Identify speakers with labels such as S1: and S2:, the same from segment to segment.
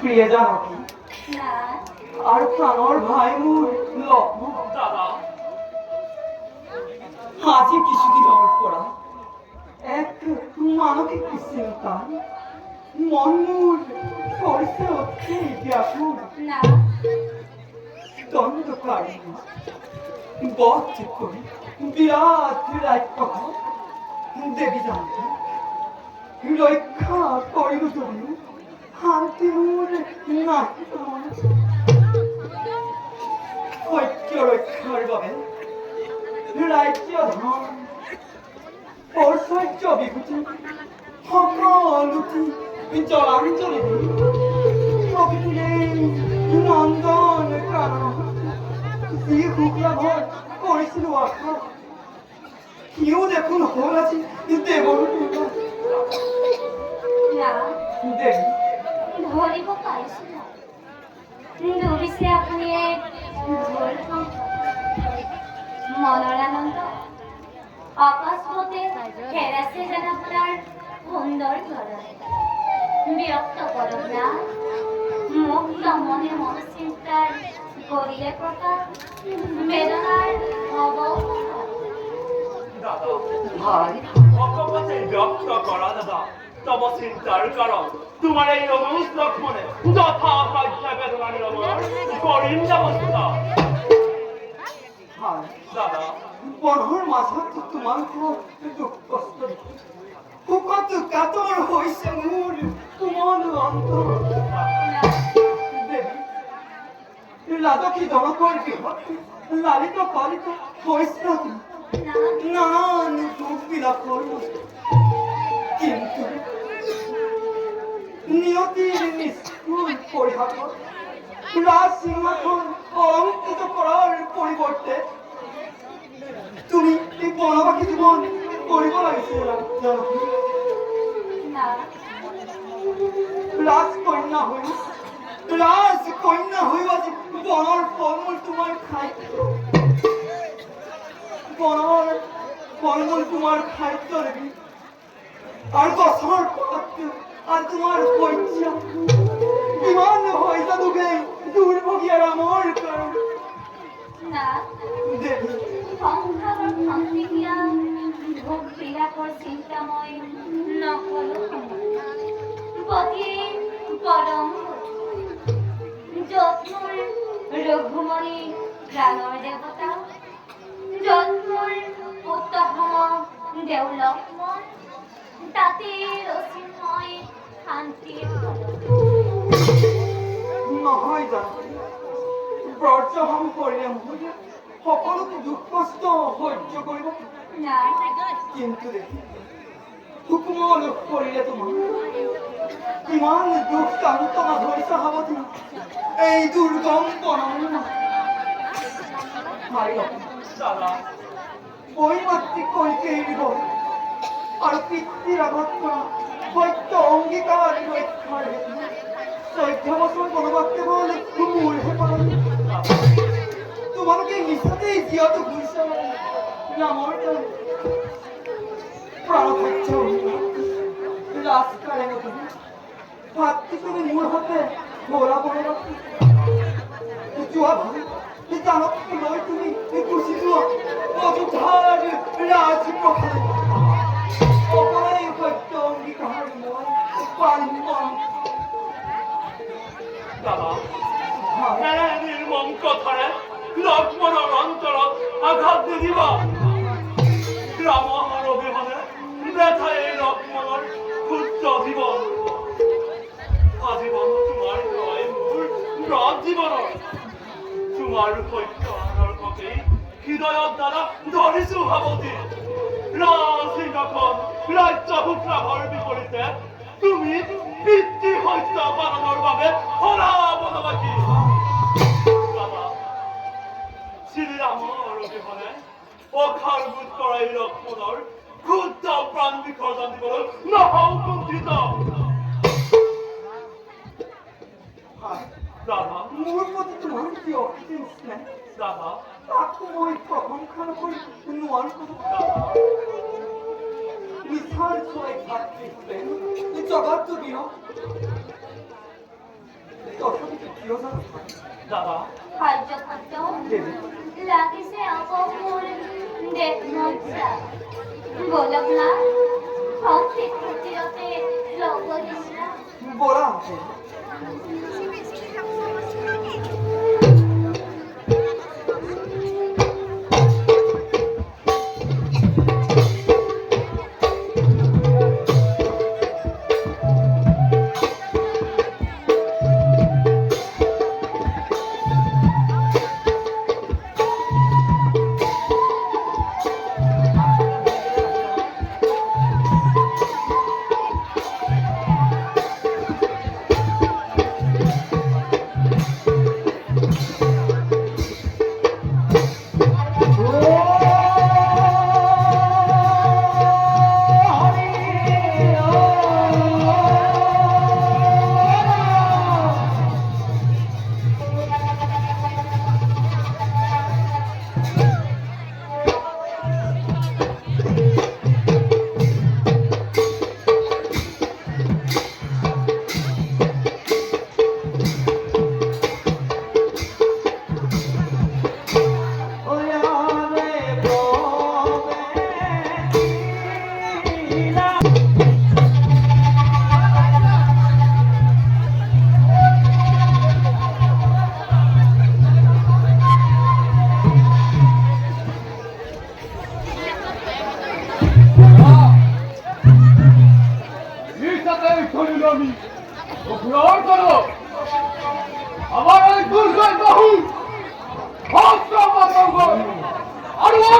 S1: প্রিয় জানকী আর প্রাণর ভাই মোর লক্ষ্মণ দাদা আজই কিছুদিন হওয়ার পরা এক মানবিক চিন্তা মন মোর করছে হচ্ছে ব্যাকুল দ্বন্দ্বকারী বধ করি বিরাট রায় কথা দেবী জানতে রক্ষা করিব তুমি শান্তি মোর নাই ঐক্য রক্ষার বাবে 라이트여던 벌써 비구지 허가루티 저랑저리 어비투에 난간을 까나 이 후그라벌 꼬리스로 와서 기호대군 호라지 때문에
S2: না ধরিব পাইছি না দৌড়িছে আপুনিয়ে ঢোল মনৰ আনন্দ অকস্মাতে হেৰাইছে যেন আপোনাৰ সুন্দৰ ঘৰত বিৰক্ত কৰক না মুক্ত মনে মন চিন্তাৰ কৰিলে প্ৰকাশ বেদনাৰ হ'ব
S3: দাদা
S1: ভাই
S3: অকপথে বিরক্ত করা দাদা তব চিন্তার কারণ তোমার এই অনুষ লক্ষ্মণে যথা সাধ্য বেদনা নিরমর করিম ব্যবস্থা
S1: ভাই
S3: দাদা
S1: বনহৰ মাজত তোমাৰ দুখ কষ্ট সুখত কাতৰ হৈছে মোৰ কোমল অন্তৰ দেৱী লাজকী জনকৰ গৃহত লালিত পালিত হৈছে নানান দুখ বিলাসৰ কিন্তু নিয়তিৰ নিষ্ঠুৰ পৰিহাসত ৰাজ সিংহাসন অলংকৃত কৰাৰ পৰিৱৰ্তে তুমি এই বনবাসী জীৱন কৰিব লাগিছিল জানকী
S2: না
S1: ৰাজকন্যা হৈ আজি বনৰ ফলমূল তোমাৰ বনৰ ফলমূল তোমাৰ খাদ্য দেবী আৰু গছৰ পাত আৰু তোমাৰ শয্যা কিমান হৈ যাদুকে দুৰ্ভগীয়া ৰামৰ কাৰণে
S2: না
S1: দেৱী
S2: সংসাৰৰ শান্তিক্ৰিয়া ভোগবিলাকৰ চিন্তাময় নকৰো পতি পৰম য'ত মোৰ ৰঘুমণি প্ৰাণৰ দেৱতা য'ত মোৰ পুত্ৰসম দেও লক্ষ্মণ তাতে ৰচিময় শান্তিৰ
S1: নহয় জানকী ব্ৰজসম কৰিলে মোৰ সকলো দুখ কষ্ট সহ্য কৰিব
S2: না
S1: কিন্তু দেখি হুকুমল কৰিলে তোমাৰ কিমান দুখ কান্তনা ধৰিছে সাৱধি এই দুৰ্গম বনৰ
S3: দাদা
S1: পৰিমাতৃ কৈকেয়ীৰ আৰু পিতৃৰ আগত কৰা সত্য অংগীকাৰ ৰক্ষাৰ হেতু 14 বছৰ বনবাস কেৱল মোৰহে পালন তোমালোকে মিছাতেই জীয়াটো ঘূৰিছা নামৰ প্ৰাণভাজ্য ৰাজকাৰে নতুন ভাতৃ তুমি মোৰ হাতে ভোলা বনাই ৰাখি যোৱা ভাল জানকী লৈ তুমি গুচি যোৱা অযোধ্যাৰ ৰাজপ্ৰসাদ অকলেই সত্য অংগীকাৰ মই পালন কৰিম
S3: দাদা নির্মম কথারে লক্ষ্মণের অন্তরত আঘাত দিবা রামর অবিহনে ব্যথায় এই লক্ষ্মণের ক্ষুদ্র জীবন আজীবন তোমার নয় মোৰ ব্রত জীবনৰ তোমাৰ সত্য আদৰ্শকেই হৃদয়ত দ্বাৰা ধৰিছো ভাৱতী ৰাজসিংহাসন ৰাজ্য ভূপ্ৰাভৰ বিপৰীতে তুমি পিতৃ সত্য পালনৰ বাবে হৰা বনবাসী দাদা শ্ৰীৰামৰ অবিহনে অখাৰবোধ কৰা এই লক্ষ্মণৰ ক্ষুদ্ৰ প্ৰাণ বিসৰ্জন দিবলৈ নহওঁ কুণ্ঠিত দাদা
S1: মোৰ প্ৰতি তোমাৰ কি অসীম স্নেহ
S3: দাদা
S1: তাকো মই প্ৰশংসা নকৰি নোৱাৰো
S3: দাদা
S1: মিছাৰ ছয় ভাতৃ প্ৰেম জগতটো দিন তথাপি কিয় জানো
S3: দাদা
S2: খাদ্য খাদ্য লাগিছে আকৌ মোৰ দেহ মজ্জা বলক না ভক্তি কুটিৰতে লগত দিছিলা
S1: বৰা আছে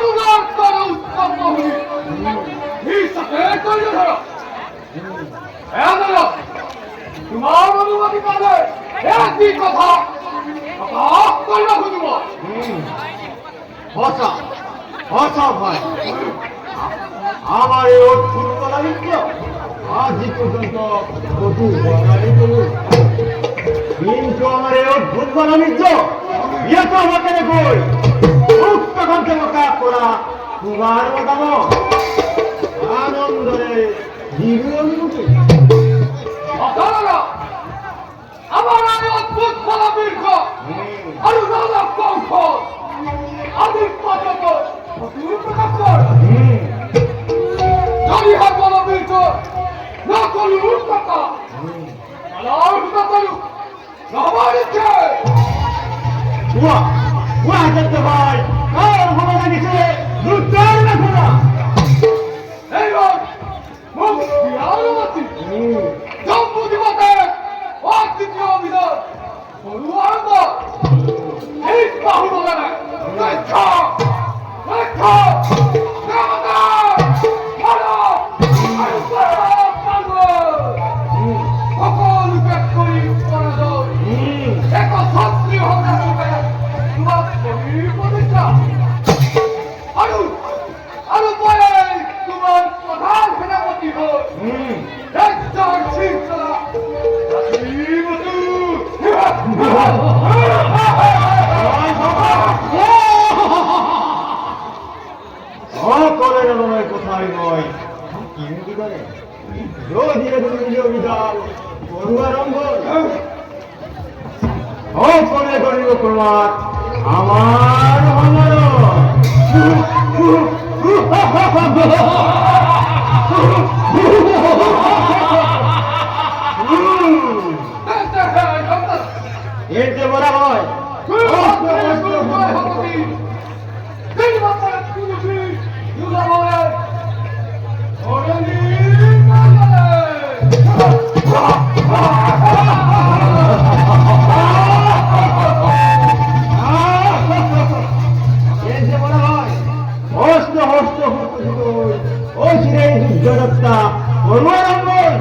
S4: অনুরাগ করে উত্তম মহিনী হিসাবে তৈরি ধরো তোমার অনুমতি পাবে একই কথা কইল খুঁজব
S5: ভাষা ভাষা ভাই আমার এই অদ্ভুত বাণিজ্য আজ পর্যন্ত কটু বাঙালি করুন কিন্তু আমার এই অদ্ভুত বাণিজ্য ইয়ে তো আমাকে কই উত্তরণ চমকা করা তোমার মতামত আনন্দে জীবন মুখে
S4: আমার এই অদ্ভুত বাণিজ্য আরো নানা কৌশল আদিক পর্যন্ত প্রকাশ কর যদি হয় বাণিজ্য না করুন কথা আলাদা করুন আমার ইচ্ছে
S5: ওয়া যেতে ভাই আর ভালো লাগছে দুটার না খোলা
S4: এইবার মুক্তি আলোমতি জম্বুদিবতে অদ্বিতীয় অভিযান আরম্ভ এই বাহুবলে দেখা দেখা দেবতা ভালো সকল ত্যাগ করি পরাজয় এক সক্রিয় হতে হবে তোমার শরীর প্রতিষ্ঠা আরো আরো পরে তোমার প্রধান সেনাপতি হল একজন শৃঙ্খলা
S5: সকলের মনে কোথায় নয় কিন্তু করে রোজিয়ে অভিযান করুয়ারম্ভ সকলে করিব প্রমাণ আমার আমার এর যে বলা হয় হস্ত হস্ত ও শ্রী যুদ্ধরত্তা করুয়ারম্ভন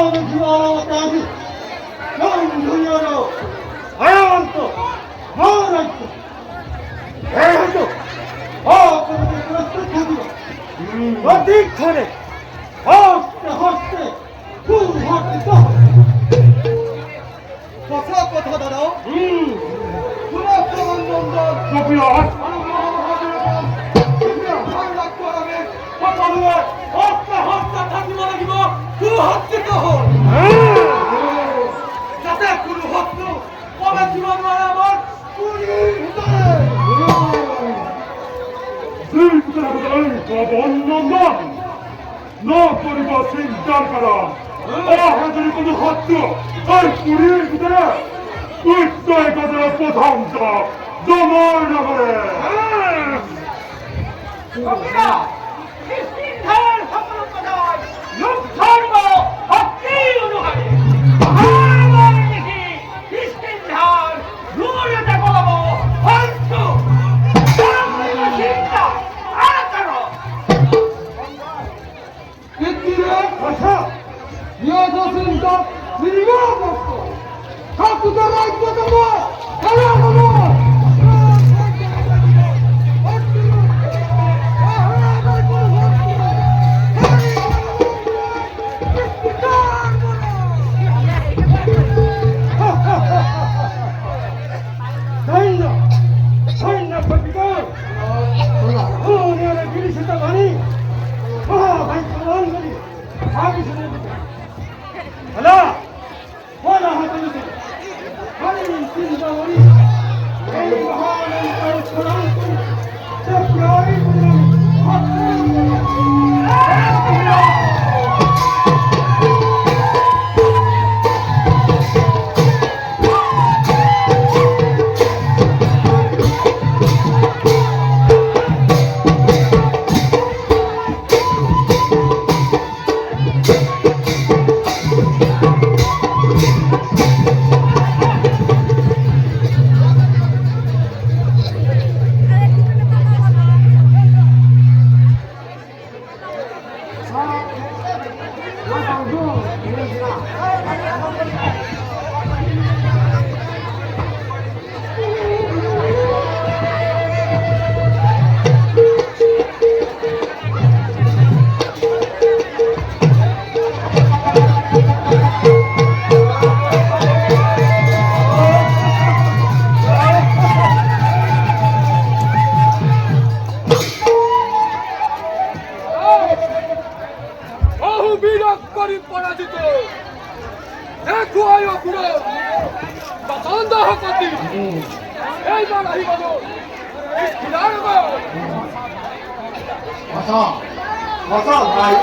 S5: 모든 기와까지 영준이여로 하얀도 하나있고 해도 그런데 그렇게 되기로 어디 카레 헛세 후헛세
S1: 버스가 터다라. 불합성한 놈들.
S5: 소피야
S1: 그냥 한락과라면
S3: 화타루에 헛다 타지 말아기고
S1: 그 헛짓도 헛. 자세 그 헛도 와가지만 말하면 우리 후달에.
S5: 슬프다보다는 가본놈놈 너 꼬리가 생장가라 하늘이 거는 헛도 뿌리를 그대로 울사의 거대로 뻗어온다 너 뭘라 그래
S3: 소피야 이신탄 한번보다 육탄으로 헛기우로 가니 하나님이 이신탄 누구를 데리고 가고 헌수 사랑을 진짜 알았다로
S1: 그때는 가서 이어졌으니까 밀고 먹고 갖고 나가 있거든 뭐 가라고 뭐.
S5: 사인나 커피가 내가 길이 싫다가니 많이 거리 하기 전에 하나 하더니 하나님 신자원이 에이구 하나님 따로 천왕꾼 저 별이 분명히
S4: 미락거리 뻔하지도 내 구하여 불어 나간다 하건디 얼마나 힘어도 기다려봐
S5: ভাই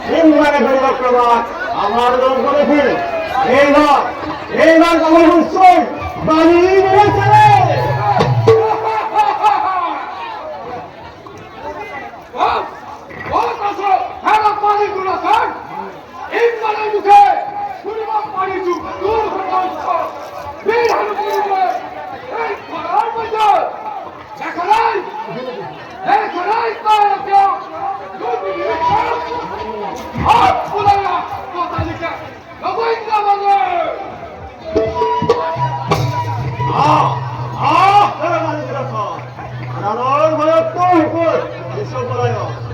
S5: হিমঘরে বেরোবার প্রবাদ আমার দরকারে ফিরে এইবার আমার হুসন বানিয়ে নিয়েছে
S4: 어서 해가 빨리 불러서 인간의 무게 우리가 빨리 좀 누르고 있어 매일 하는 분인데 에이파라 먼저 에카라이 빠르게 여기 이렇게 아프다야 못하니까 너고 있나 봐요
S5: 사랑하는 들어서 하나는 거역 또 있고 있어보라요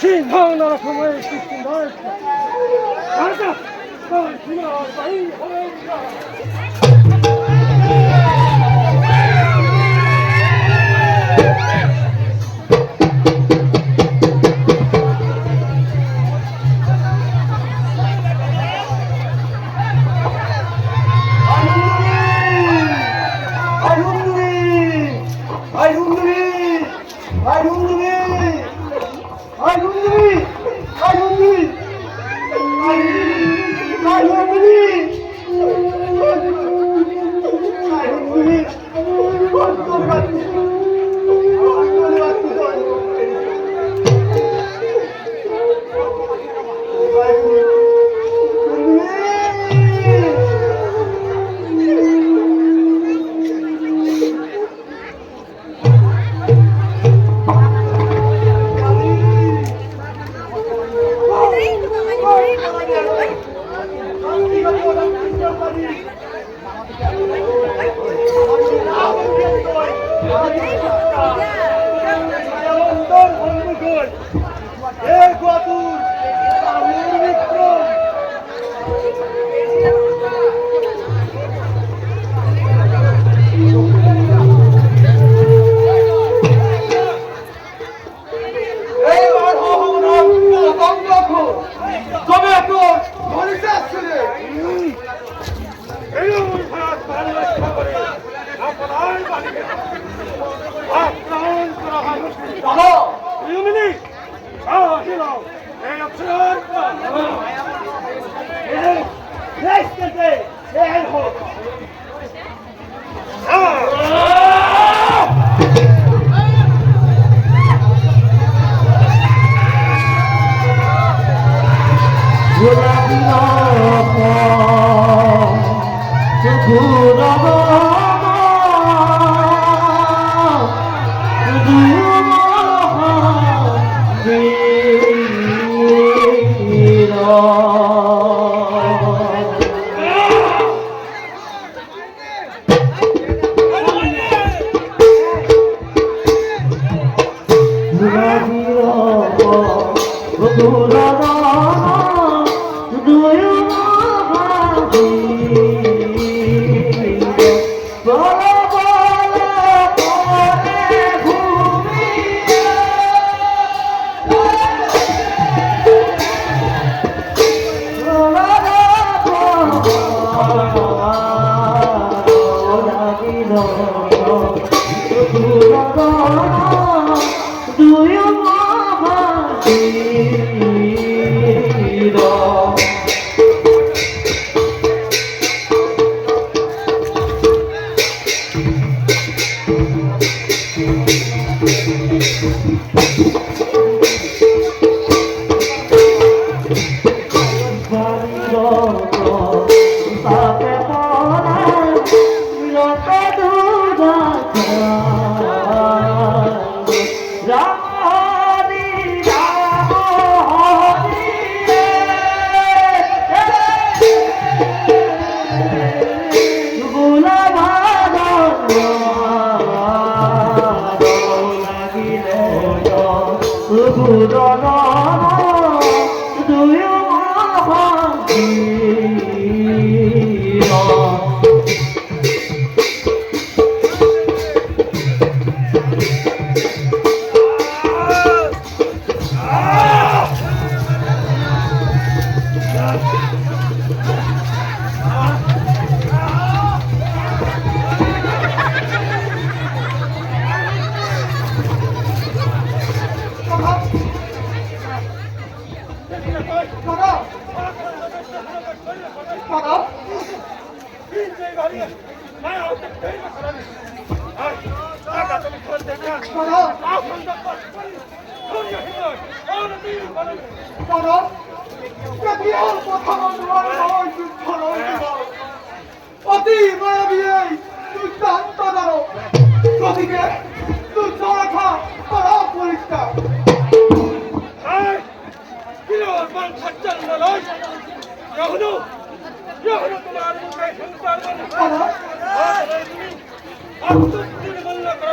S4: 신상나라 부모의 시킨 날 가자 지마 빨리 아이, 형님이!
S1: অতি মায়াবী এই দুর্দান্ত দাঁড়ো গতিকে দুর্দশা করা পরিষ্কার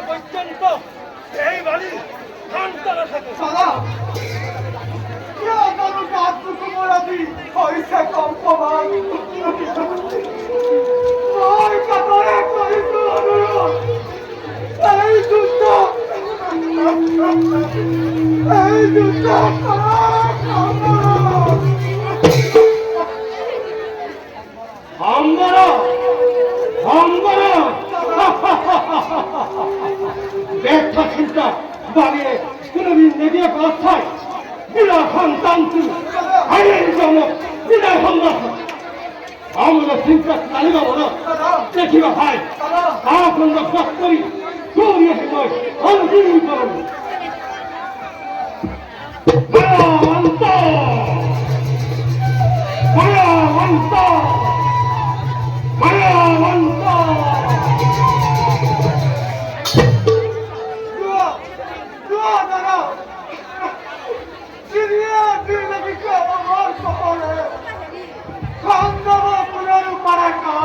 S3: পর্যন্ত এই বাড়ি সন্তান থাকে
S1: দাদা পয়সা কম কমান এই যুদ্ধ
S4: ব্যর্থ চিন্তা বাড়িয়ে কোনদিন নেগে অবস্থায় বিনা সন্তান আইনের জন্য বিনা সন্তান আমরা চিন্তা জানিব বলো দেখিবা ভাই আপন করি সৌরিয় সময় অন্তিম করুন মায়াবন্ত মায়াবন্ত মায়াবন্ত
S1: Quando vou por ano para cá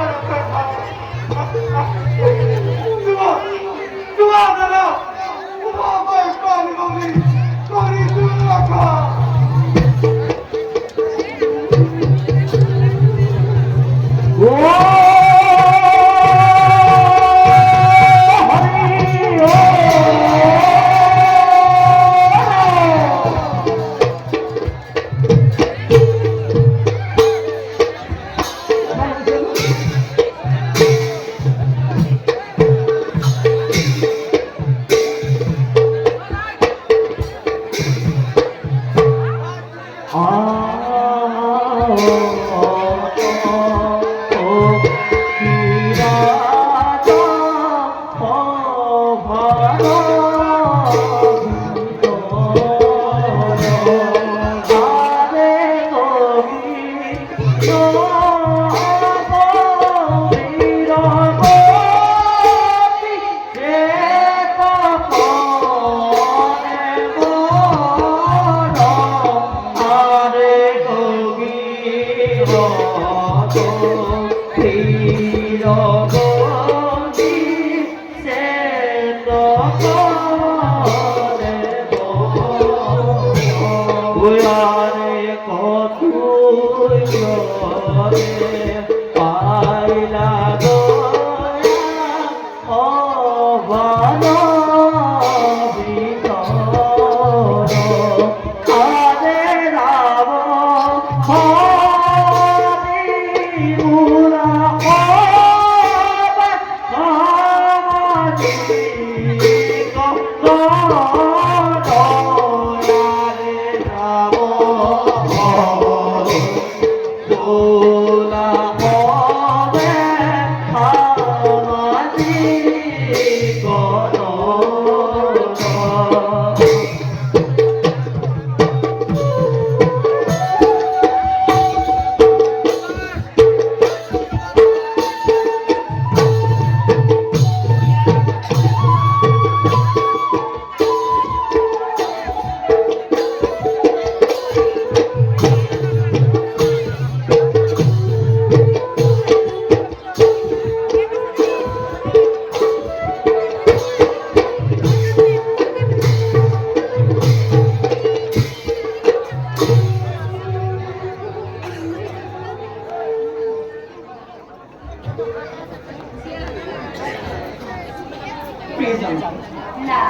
S2: না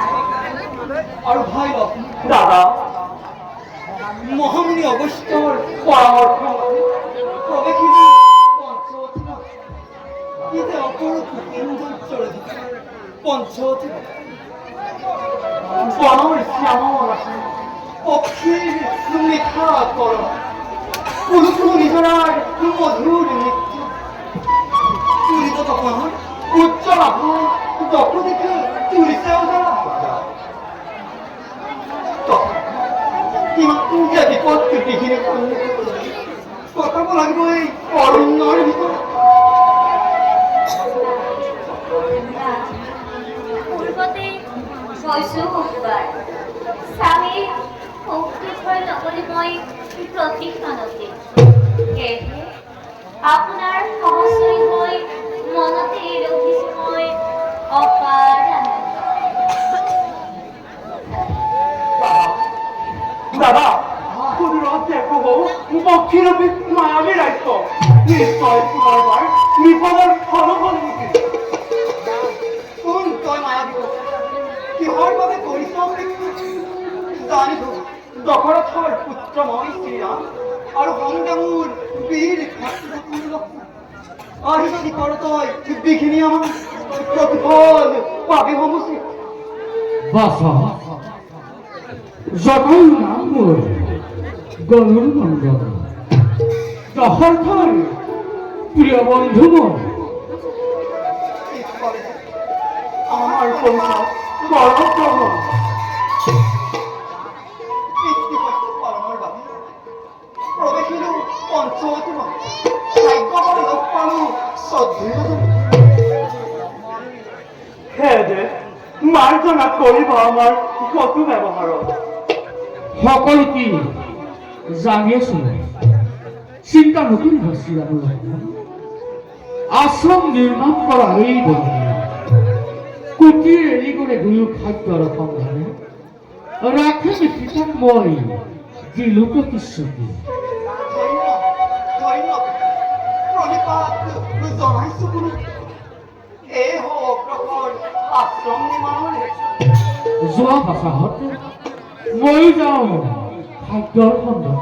S1: আর ভাই বাপু
S3: দাদা
S1: মহামুনি অবশ্যর পরামর্শ প্রবেশিনী পঞ্চবতী ইতে অপরূপ ইন্দুর চরিত পঞ্চবতী বনর শ্যামল পক্ষীর মিঠা কর পুরুপুরু নিজরার মধুর নৃত্য তুলিত তখন উচ্চ লাভ যখন দেখে তুলিতেও যারা যে বিপদকে বিঘিনে কথা লাগবে এই অরণ্যের ভিতরে
S2: পূর্বতে কৈছো বহুবাৰ স্বামী ভক্তিৰ লগতে মই প্ৰতিক্ষণতে সেয়েহে আপোনাৰ সহচৰী হৈ মনতে ৰখিছো মই অপাৰ আনন্দ।
S3: দাদা ক্ষুদ্র দেখো পক্ষীর মায়াবী রাজ্য নিশ্চয় পুনর্বার বিপদের ফলফলমুখী
S1: কোন তই মায়া দিব কিহৰ বাবে কৰিছ জানিব দশৰথৰ পুত্ৰ মই শ্ৰীৰাম আৰু সংগে মোৰ বীৰ আহি যদি কৰ তই বিঘিনি আমাৰ প্ৰতিফল পাবি সমুচি
S4: বাসা যখন নামর গরুর মঙ্গল দশরথর প্রিয় বন্ধু
S1: আমার সংসার বড় প্রবল পালনৰ বাবে প্ৰৱেশিলো পঞ্চবতী ভাগ্যৱান লোক পালো শ্ৰদ্ধেয়
S3: হে যে মাৰ্জনা কৰিব আমাৰ কটু ব্যৱহাৰত
S4: সকলকে জানিয়েছো চিন্তা নকৰিব শ্ৰীৰাম আশ্ৰম নিৰ্মাণ কৰা এই বন্ধু কুটিৰ এৰি গ'লে দুয়ো খাদ্যৰ সন্ধানে ৰাখে পিতাক মই দিলো প্ৰতিশ্ৰুতি
S1: প্ৰণিপাত জনাইছো কোনো এই অগ্ৰসৰ আশ্ৰম নিৰ্মাণৰে
S4: যোৱা পাছাহত ময়ো যাওঁ খাদ্যৰ সন্ধান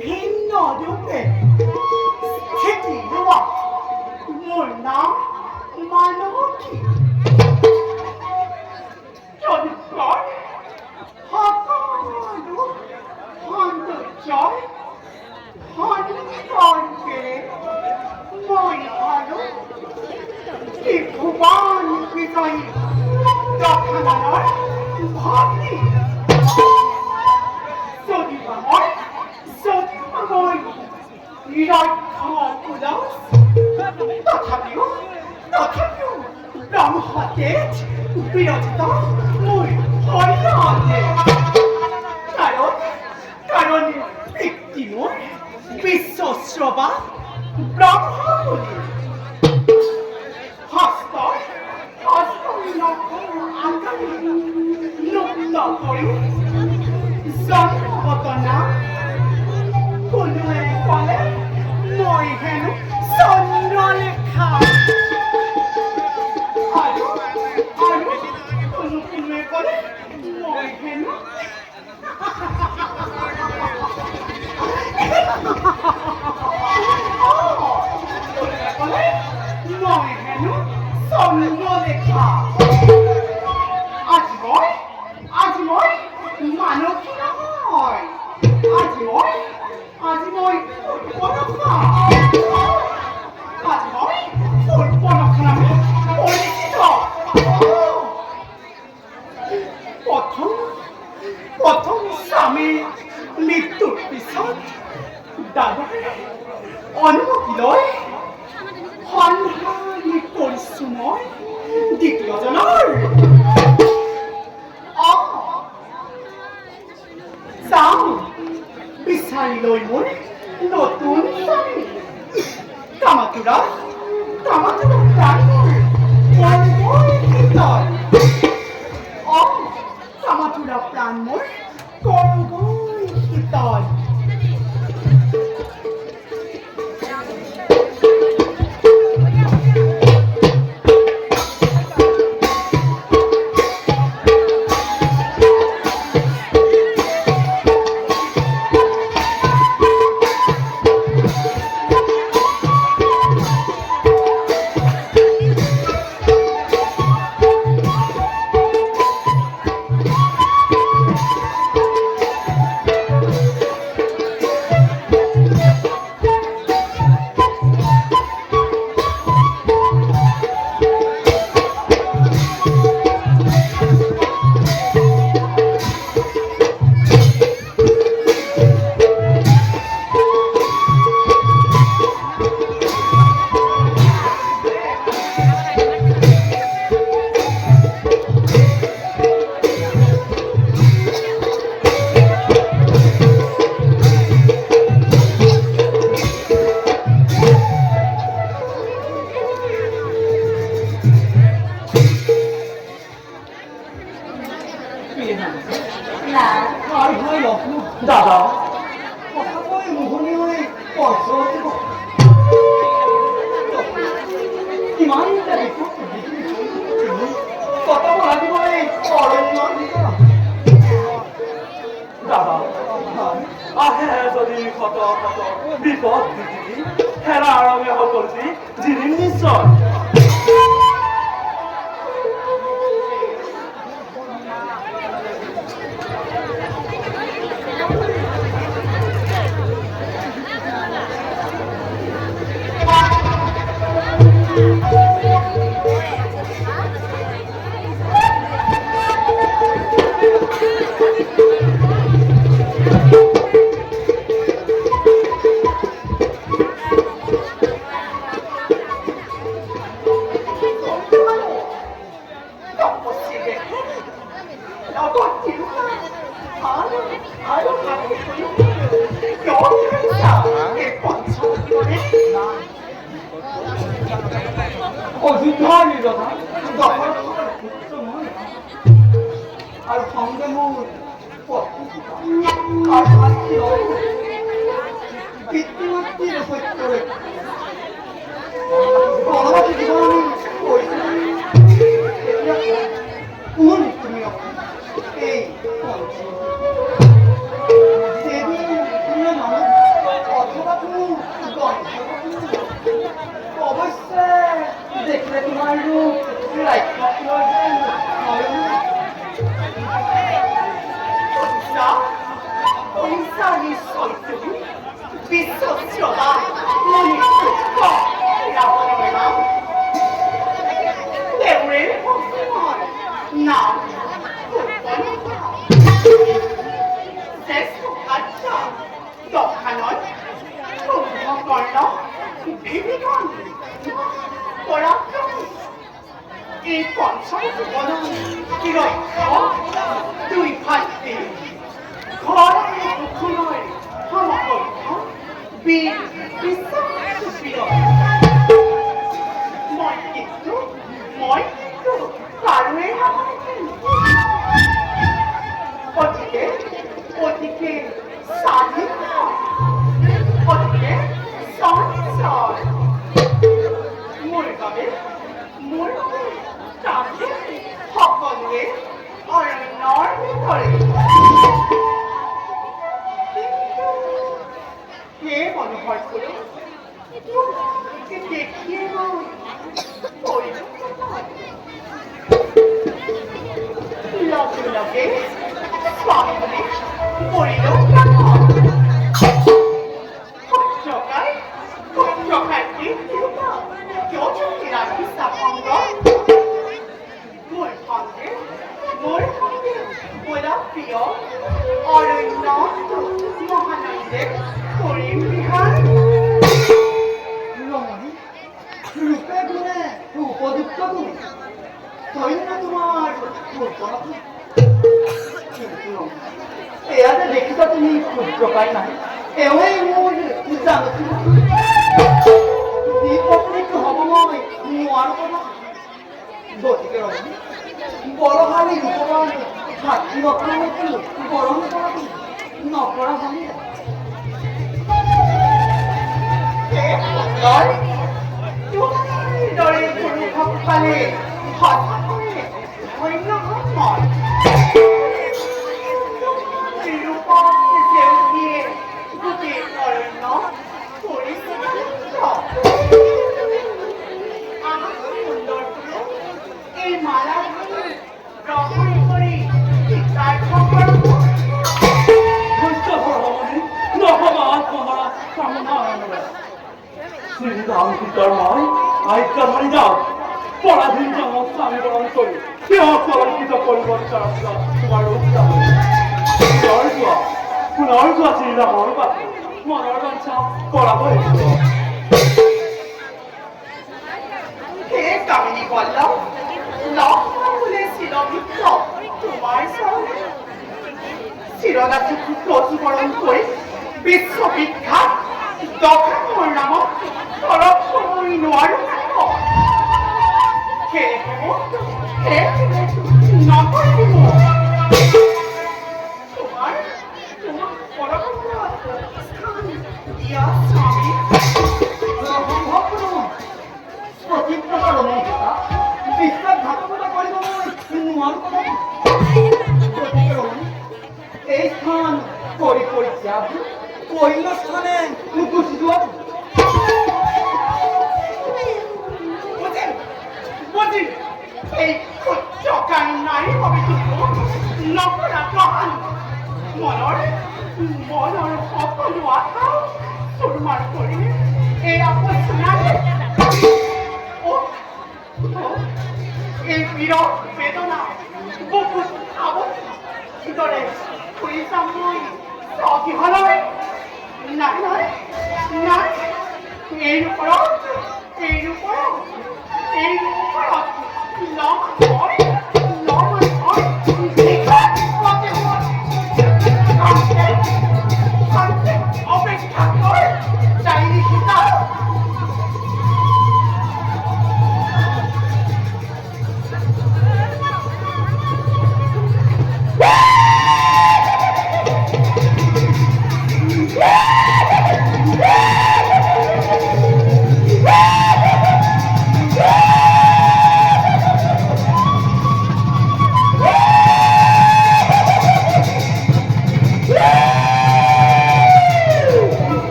S1: ভিন্ন রূপে স্থিতি দেওয়া মোর নাম মানবী চরিত্র হকারু হন্তর্জয় হন্তর্কে মই ভালো ত্রিভুবন বিজয়ী দক্ষিণার ভাবি যদি আমার যদি আমার রক্ষা উদাস তথাপিও ব্রহ্মতে বিরচিত মূল হরিণাতে কারণ ব্যক্তিমূল বিশ্বশ্রবা ব্রহ্মমূলী হস্ত আকারে মুক্ত করে জন্মগত নাম কোনো ফলে মই হেন চন্দ্রলেখা আৰু কোনো ফলে মই হেন মই হেন চন্দ্রলেখা আজি মই মানসী নহয় আজি মই উৎপন্নখা নামে পৰিচিত প্ৰথম স্বামীৰ মৃত্যুৰ পিছত দাদাই অনুমতি লৈ সন্ধানী কৰিছো মই দ্বিতীয়জনৰ চাওঁ বিচাৰি লৈ মোৰ নতুন স্বামী কামাতুৰা প্ৰাণ মোৰ হৃদয় কামাতুৰা প্ৰাণ মোৰ কৰগৈ হৃদয় দাদা কথাকৈ মোহনী হৈ কিমান কটাব লাগিব এই অৰণ্যৰ ভিতৰত
S3: দাদা আহে যদি শত বিপদ বিধি হেৰা আৰমে সকলোটি জিনিম নিশ্চয়
S1: অযোধ্যাৰ দাদা আৰু সঙ্গে মোৰ পিতৃমাতৃৰ সত্যৰে বনবাসী জীৱন কোন তুমি এই
S6: 인상이 서있으니 비서스러다 눈이 툭툭이라고 하나 때문에 벗으면 나 굿번이다 세속같자 너하는 흠허걸러 비비건 뭐라고 이 권총수고는 이러이고 두입한뒤 거라의 부품을 하먹고 비싸주시오 멀기도 가루에 하먹는 어떻게 사진가 어떻게 선설 물감에 땀에 헛건에 얼른 넓은 거리 예번을 할수록 그때 기회가 보이는 러블러게 स्वामी들이 머리로 감아 걱정할 게 있다 교정이란 비싼 거 물판들 보다 비어 얼른 넣어도 뭐 하나인데 우리 위한
S1: 물론이 그 빼고는 그 버득하고 더 있는 동안 못 보라고 물론 애아들 내기사더니 부끄러가 있나 애와의 모를 부담을 네 퍼플리크 허브머이 뭐하는 거다 너 어떻게 하니? 뭐라 하니 이거가 같이 먹고 뭐라 하는 거라고 너 뭐라고 합니다
S6: 너를 부르고 빨리 헛헛하게 보이는 것만 그리고 세우기에 그게 너를 넣어 우리 쓰면서 아무튼 넓으로 일말하고 러블거리 뒷달 컴벌고
S3: 벌써 벌어오니 너가 아파하라 장난하는 거야 신당 뒷달마이 아이까 말이다 뻔한 등장어 쌍거라는 소리 뼈거란 기적거리고 자랍니다 정말로 웃자고 널좋아 진리라 마을 같고 뭐 널간 참 뭐라고 했어
S6: 대감이 걸러 너무내 실험이죠 정말 서운해 실어나서 거수거란 소리 미소비카 너가 몰라모 더럽고 이노아를 하고 개고 너걸리고 정말 뭐라고 몰라왔어 이야 사미
S1: 허프로 스포티프가 넘어오겠다 비싼 가격보다 거리고 뭐하는 거다 에이스탄 꼬리꼬리 잡고 꼬일러 스탄에 눈꽃이 좋아도
S6: 뭐지 에이 그쪽간 나이 법이 듣고 너무나 또한 뭐를 헛걸이 왔다 술만 거리네 애 아빠 순하게 일비로 배도나 먹고 아버 이거래 우리 산모이 저기 하나에 나는 일부러 너무 네가 어떻게 어백한 걸 나이리 기다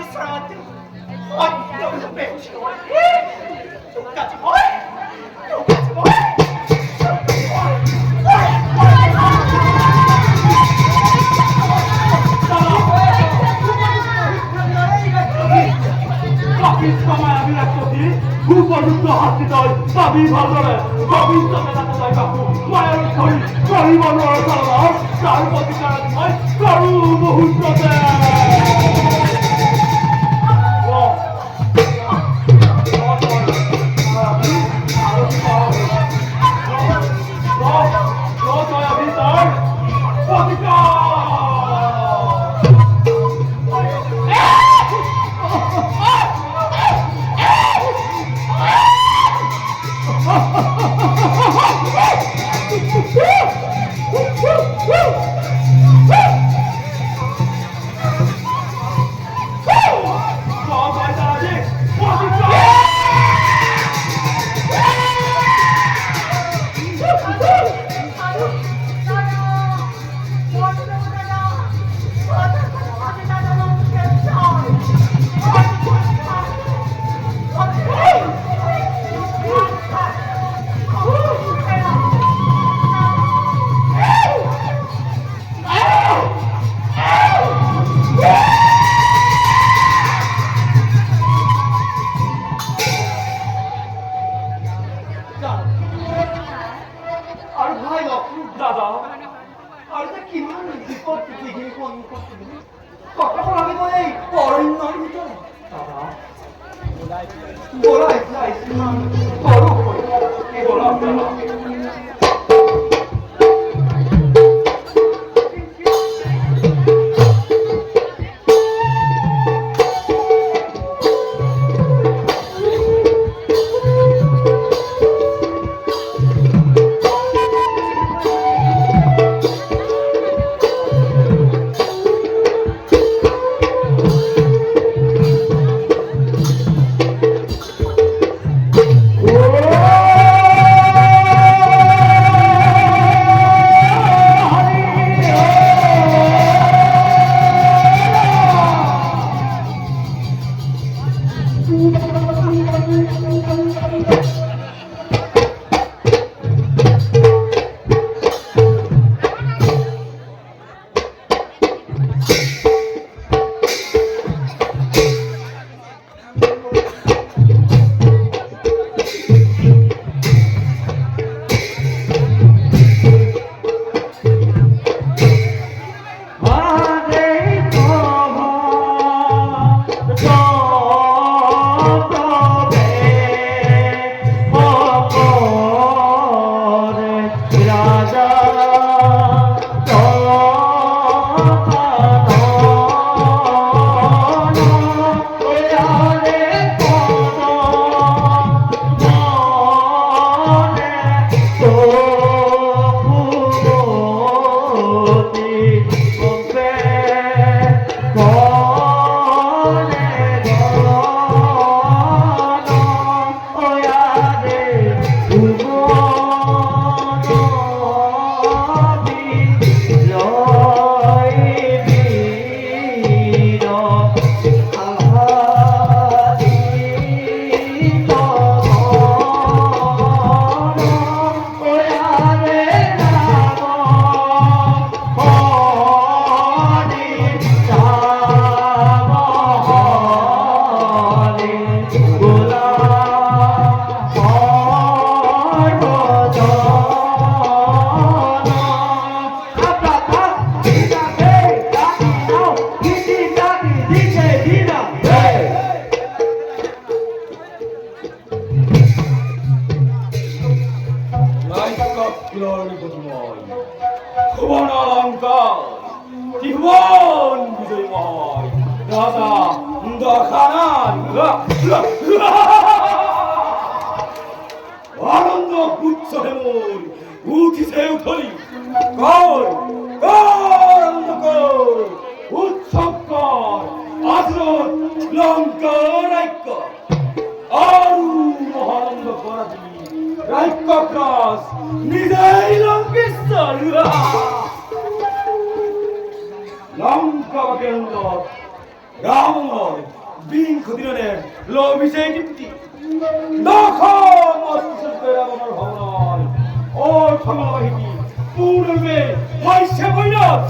S6: 살아왔더니 어디서 배우시고 똑같이 뭘? 똑같이 뭘?
S3: উপযুক্ত হাসপাতাল দাবি ভাষণে গভীর মেধাতায় কাকু মায়ের ছড়ি গরিব নরসার তার প্রতিকার হয় করু মুহূর্ততে
S1: আর ভাই লক্ষ্মণ
S3: দাদা
S1: আর তা কিমান বিপদ বিঘিনি সন্মুখত তুমি কথা লাগিব এই অৰণ্যৰ ভিতৰত
S3: দাদা
S1: বলা এতিয়া ইমান সৰু হৈ
S3: বলা দাদা আনন্দ উৎসবে মোর উঠিছে উঠলি কর কর আনন্দ কর উৎসব কর আজরত লঙ্কার রাজ্য আরু মহানন্দ করাবি রাজ্য ক্রাস নিজেই লঙ্কেশ্বর লঙ্কা কেন্দ্র
S4: রামময় বিং ক্ষতিরণের লোভিসে কীর্তি দখল মস্তিষ্কের রাবণের ভবন ও সমাবাহিনী পূর্বে হইছে বৈরত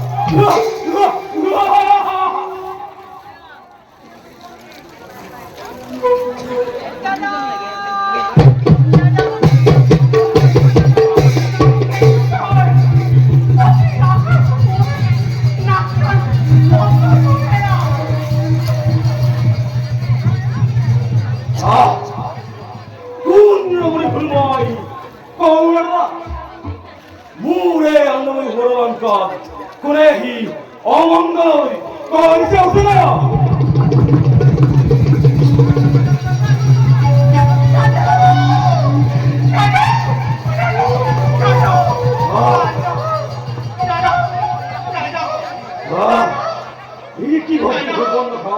S4: পূর্ণমণি ফুলময় কৌরবা মুরে আন্দময় ভগবানকার কোনেহি অমঙ্গল কইছে উঠে কি ভক্তি ভগবান খা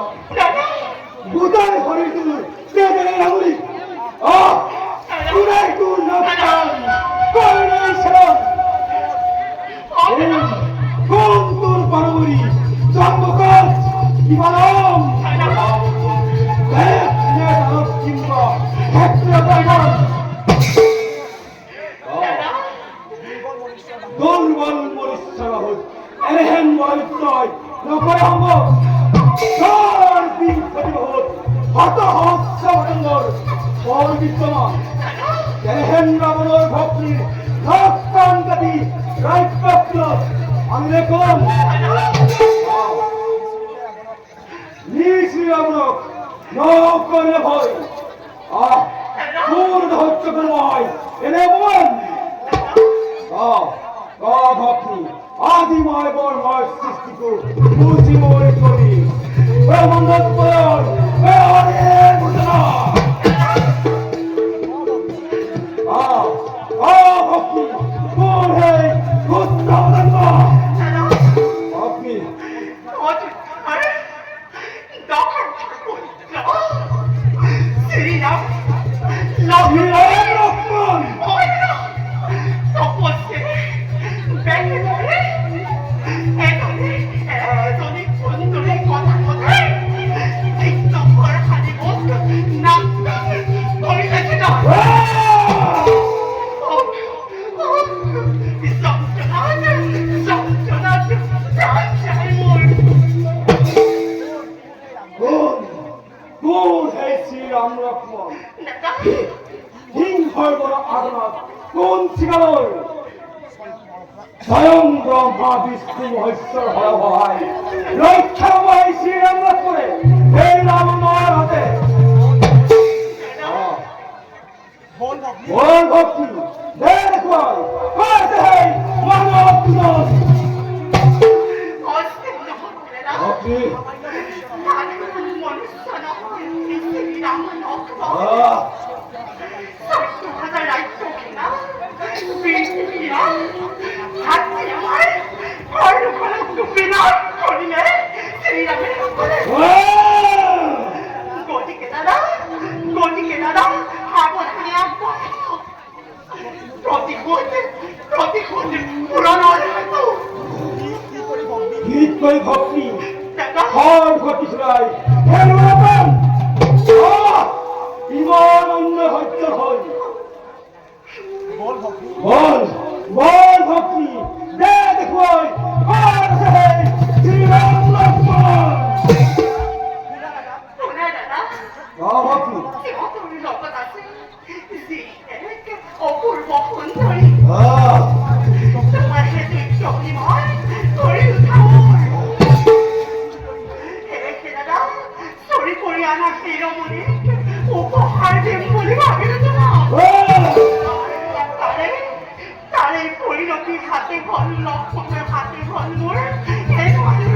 S4: বুদার হরি তুই দেবে রামুলি কুনাই তুই নকান কোনাই শরণ কোন তোর পারবরি জন্মকাজ ইমানম এক নেতা কিংবা ক্ষেত্রে পাইবান দুর্বল মরিষ্যা হোক এনেহেন বলিত্রয় নকরে হব তার দিন ক্ষতি হোক হত হস্যবঙ্গর পর বিদ্যমান এনেহেন রাবণের ভক্তির রক্তাঙ্গতি রাইপক্ষ আমি দেখুন নিশ্রী রাবণক নৌকরে ভয় তোর ধৈর্য করে হয় এনে বল ভক্তি আদিময় বর্ময় সৃষ্টি বুঝি মরে করি ব্রহ্মন্দ ঘটনা ভক্তি কোন হে ভক্তি লক্ষ্মণ কোন হে শ্রীরাম লক্ষ্মণ হিংসর বড় আদনাথ কোন শিকার স্বয়ং ব্রহ্মা বিষ্ণু মহেশ্বর হর ভাই রক্ষা ভাই শ্রীরাম লক্ষ্মণে এই রাবণের হাতে বল ভক্তি দেখ ভাই কাছে মানব তুলন ভক্তি গীত কই ভক্তি হর ঘটি শুনাই ইমান অন্য হত্য হয় বল বল ভক্তি দে দেখুই শ্রীরাম লক্ষ্মণ
S6: অপূর্ব সুন্দরী তোমার হেতে চকিময় করে আনা শিরোমণি উপহার দেব বলে ভাবিল তার এই পরিণতির হাতে ঘর লক্ষ্মণের হাতে ঘর মোর এই ঘরের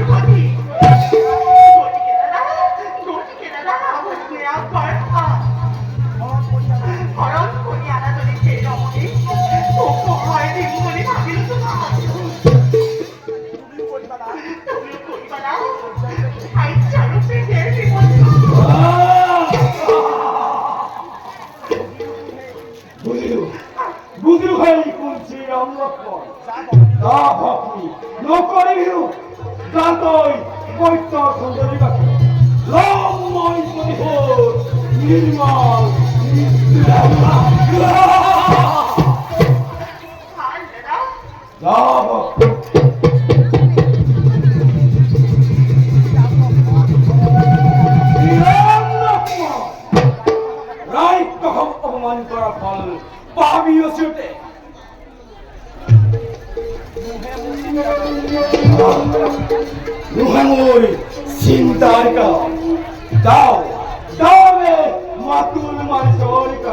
S4: নির্মল
S6: আর দাদা
S4: যাব রাইট অপমান করা ফল পাবিও ছুটে রুহাঙ্গুই চিন্তার কাও দাও দাও রে মাতুল মারিসরিকা